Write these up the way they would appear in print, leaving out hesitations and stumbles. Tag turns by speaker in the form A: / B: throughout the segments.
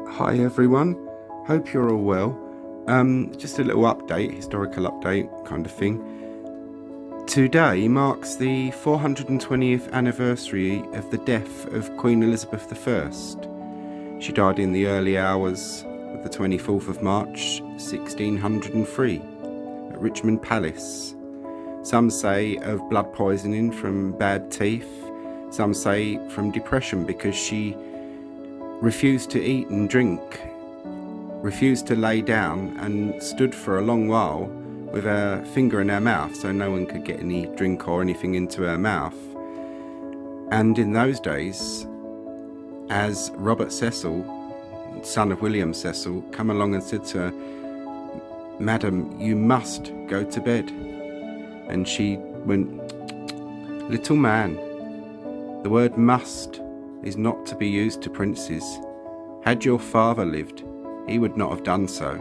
A: Hi everyone, hope you're all well. Just a little update, historical update kind of thing. Today marks the 420th anniversary of the death of Queen Elizabeth I. She died in the early hours of the 24th of March 1603 at Richmond Palace. Some say of blood poisoning from bad teeth, some say from depression because she refused to eat and drink, refused to lay down, and stood for a long while with her finger in her mouth so no one could get any drink or anything into her mouth. And in those days, as Robert Cecil, son of William Cecil, come along and said to her, "Madam, you must go to bed." And she went, "Little man, the word must is not to be used to princes. Had your father lived, he would not have done so."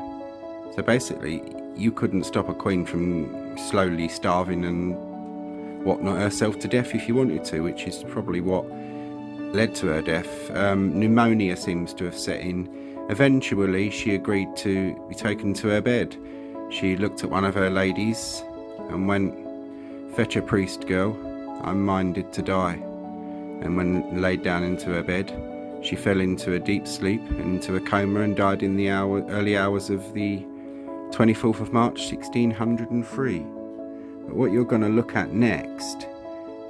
A: So basically, you couldn't stop a queen from slowly starving and whatnot herself to death if you wanted to, which is probably what led to her death. Pneumonia seems to have set in. Eventually, she agreed to be taken to her bed. She looked at one of her ladies and went, "Fetch a priest, girl, I'm minded to die." And when laid down into her bed, she fell into a deep sleep and into a coma and died in the early hours of the 24th of March 1603. But what you're going to look at next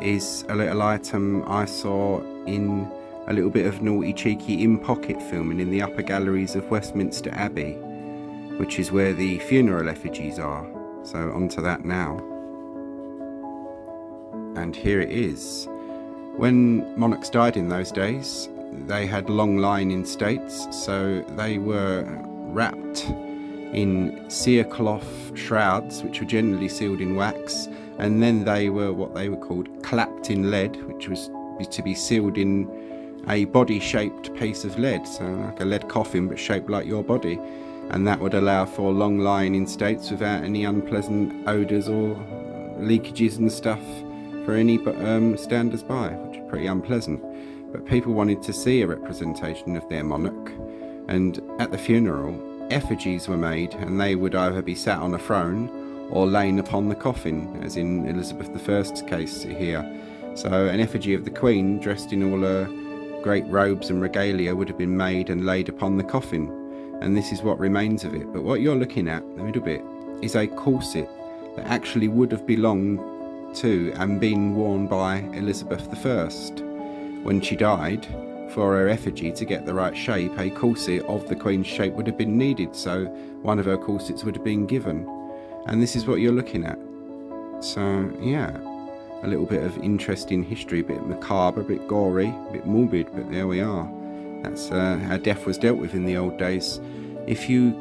A: is a little item I saw in a little bit of naughty cheeky in-pocket filming in the upper galleries of Westminster Abbey, which is where the funeral effigies are. So onto that now. And here it is. When monarchs died in those days, they had long line in states, so they were wrapped in cerecloth shrouds, which were generally sealed in wax, and then they were what they were called clapped in lead, which was to be sealed in a body-shaped piece of lead, so like a lead coffin but shaped like your body, and that would allow for long lying in states without any unpleasant odours or leakages and stuff for any standers by, which is pretty unpleasant. But people wanted to see a representation of their monarch, and at the funeral, effigies were made, and they would either be sat on a throne or lain upon the coffin, as in Elizabeth I's case here. So an effigy of the Queen, dressed in all her great robes and regalia, would have been made and laid upon the coffin, and this is what remains of it. But what you're looking at, the middle bit, is a corset that actually would have belonged to and been worn by Elizabeth I. When she died, for her effigy to get the right shape, a corset of the Queen's shape would have been needed, so one of her corsets would have been given. And this is what you're looking at. So yeah, a little bit of interesting history, a bit macabre, a bit gory, a bit morbid, but there we are. That's how death was dealt with in the old days. If you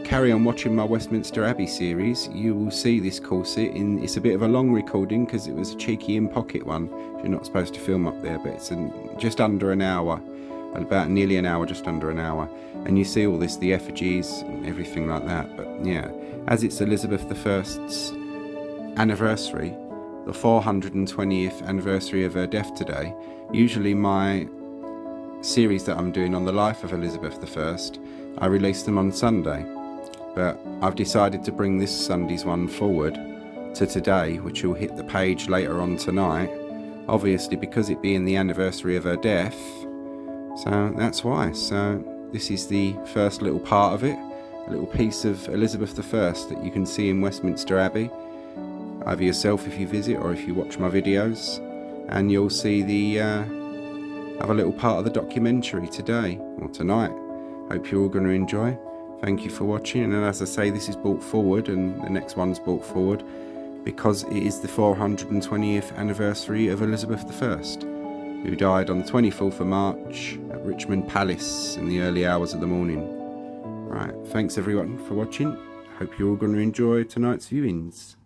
A: carry on watching my Westminster Abbey series, you will see this corset in. It's a bit of a long recording because it was a cheeky in-pocket one. You're not supposed to film up there, but it's just under an hour, about nearly an hour, just under an hour, and you see all this, the effigies and everything like that. But yeah, as it's Elizabeth I's anniversary, the 420th anniversary of her death today, usually my series that I'm doing on the life of Elizabeth I, I release them on Sunday. But I've decided to bring this Sunday's one forward to today, which will hit the page later on tonight, obviously because it being the anniversary of her death. So that's why. So this is the first little part of it, a little piece of Elizabeth I that you can see in Westminster Abbey, either yourself if you visit or if you watch my videos, and you'll see the other little part of the documentary today, or tonight. Hope you're all going to enjoy. Thank you for watching, and as I say, this is brought forward and the next one's brought forward because it is the 420th anniversary of Elizabeth I, who died on the 24th of March at Richmond Palace in the early hours of the morning. Right, thanks everyone for watching. Hope you're all going to enjoy tonight's viewings.